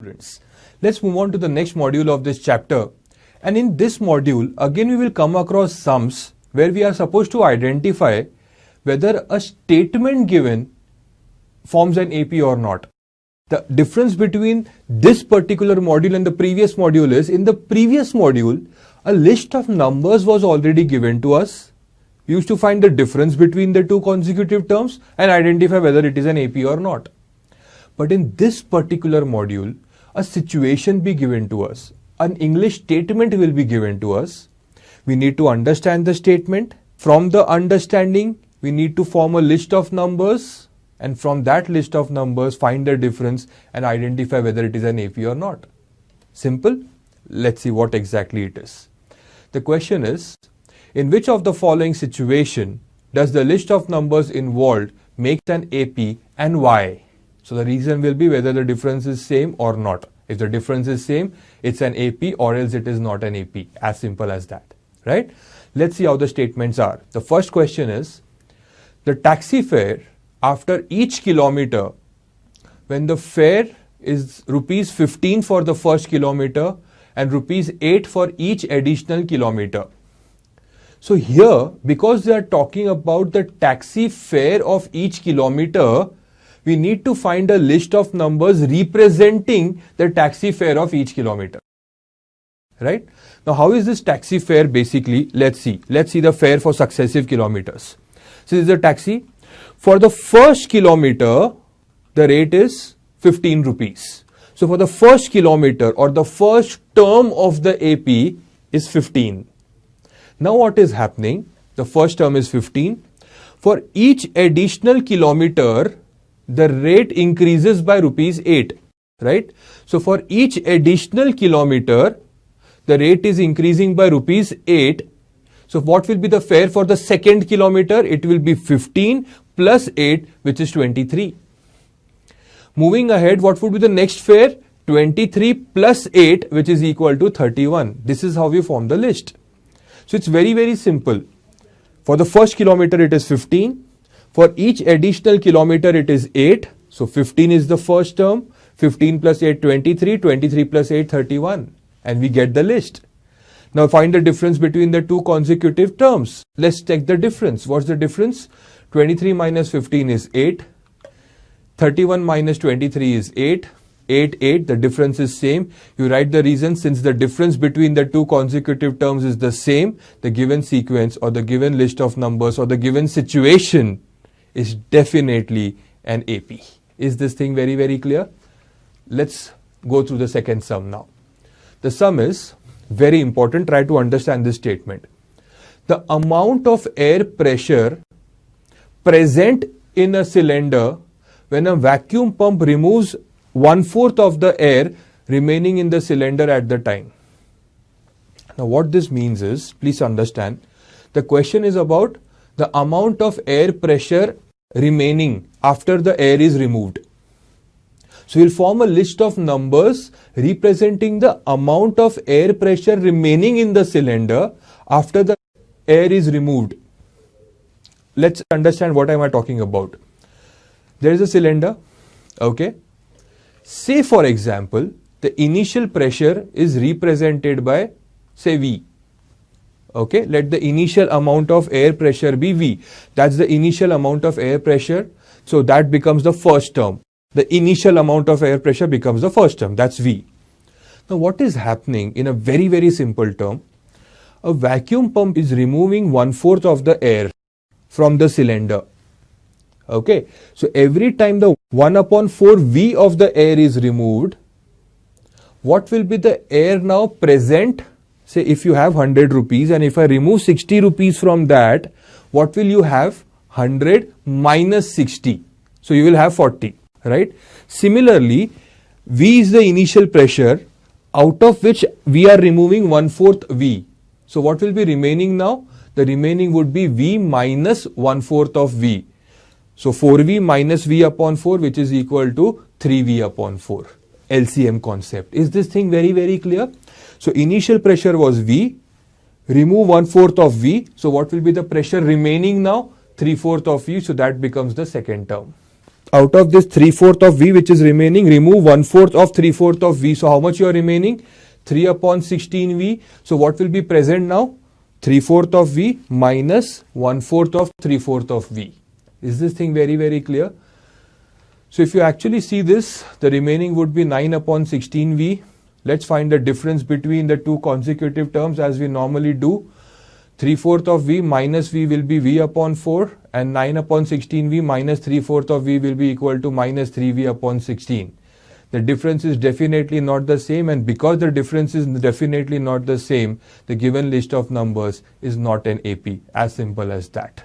students. Let's move on to the next module of this chapter. And in this module, again we will come across sums where we are supposed to identify whether a statement given forms an AP or not. The difference between this particular module and the previous module is, in the previous module, a list of numbers was already given to us. We used to find the difference between the two consecutive terms and identify whether it is an AP or not. But in this particular module, a situation be given to us. An English statement will be given to us. We need to understand the statement. From the understanding, we need to form a list of numbers, and from that list of numbers find the difference and identify whether it is an AP or not. Simple. Let's see what exactly it is. The question is, in which of the following situation does the list of numbers involved make an AP and why? So the reason will be whether the difference is same or not. If the difference is same, it's an AP, or else it is not an AP. As simple as that, right? Let's see how the statements are. The first question is, the taxi fare after each kilometer, when the fare is rupees 15 for the first kilometer and rupees 8 for each additional kilometer. So here, because they are talking about the taxi fare of each kilometer, we need to find a list of numbers representing the taxi fare of each kilometer. Right? Now, how is this taxi fare basically? Let's see. Let's see the fare for successive kilometers. So this is a taxi. For the first kilometer, the rate is 15 rupees. So for the first kilometer or the first term of the AP is 15. Now what is happening? The first term is 15. For each additional kilometer, the rate increases by rupees 8, right? So for each additional kilometer, the rate is increasing by rupees 8. So what will be the fare for the second kilometer? It will be 15 plus 8, which is 23. Moving ahead, what would be the next fare? 23 plus 8, which is equal to 31. This is how we form the list. So it's very, very simple. For the first kilometer, it is 15. For each additional kilometer, it is 8. So 15 is the first term. 15 plus 8, 23. 23 plus 8, 31. And we get the list. Now find the difference between the two consecutive terms. Let's check the difference. What's the difference? 23 minus 15 is 8. 31 minus 23 is 8. 8, 8, the difference is same. You write the reason. Since the difference between the two consecutive terms is the same, the given sequence or the given list of numbers or the given situation is definitely an AP. Is this thing very, very clear? Let's go through the second sum now. The sum is very important. Try to understand this statement. The amount of air pressure present in a cylinder when a vacuum pump removes 1/4 of the air remaining in the cylinder at the time. Now what this means is, please understand, the question is about the amount of air pressure remaining after the air is removed. So we'll form a list of numbers representing the amount of air pressure remaining in the cylinder after the air is removed. Let's understand what am I talking about. There is a cylinder, okay? Say for example, the initial pressure is represented by, say, V. Okay, let the initial amount of air pressure be V. That's the initial amount of air pressure. So that becomes the first term. The initial amount of air pressure becomes the first term. That's V. Now what is happening in a very, very simple term? A vacuum pump is removing 1/4 of the air from the cylinder. Okay, so every time the 1/4 V of the air is removed, what will be the air now present? Say if you have 100 rupees and if I remove 60 rupees from that, what will you have? 100 minus 60. So you will have 40, right? Similarly, V is the initial pressure out of which we are removing 1/4 V. So what will be remaining now? The remaining would be V minus 1/4 of V. So 4V minus V upon 4, which is equal to 3V upon 4. LCM concept. Is this thing very, very clear? So initial pressure was V. Remove 1/4 of V. So what will be the pressure remaining now? 3/4 of V. So that becomes the second term. out of this 3/4 of V which is remaining, remove 1/4 of 3/4 of V. So how much you are remaining? 3 upon 16 V. So what will be present now? 3/4 of V minus 1/4 of 3/4 of V. Is this thing very, very clear? So if you actually see this, the remaining would be 9 upon 16 V. Let's find the difference between the two consecutive terms as we normally do. 3/4 of V minus V will be V upon 4, and 9 upon 16 V minus 3/4 of V will be equal to minus 3V upon 16. The difference is definitely not the same, and because the difference is definitely not the same, the given list of numbers is not an AP. As simple as that.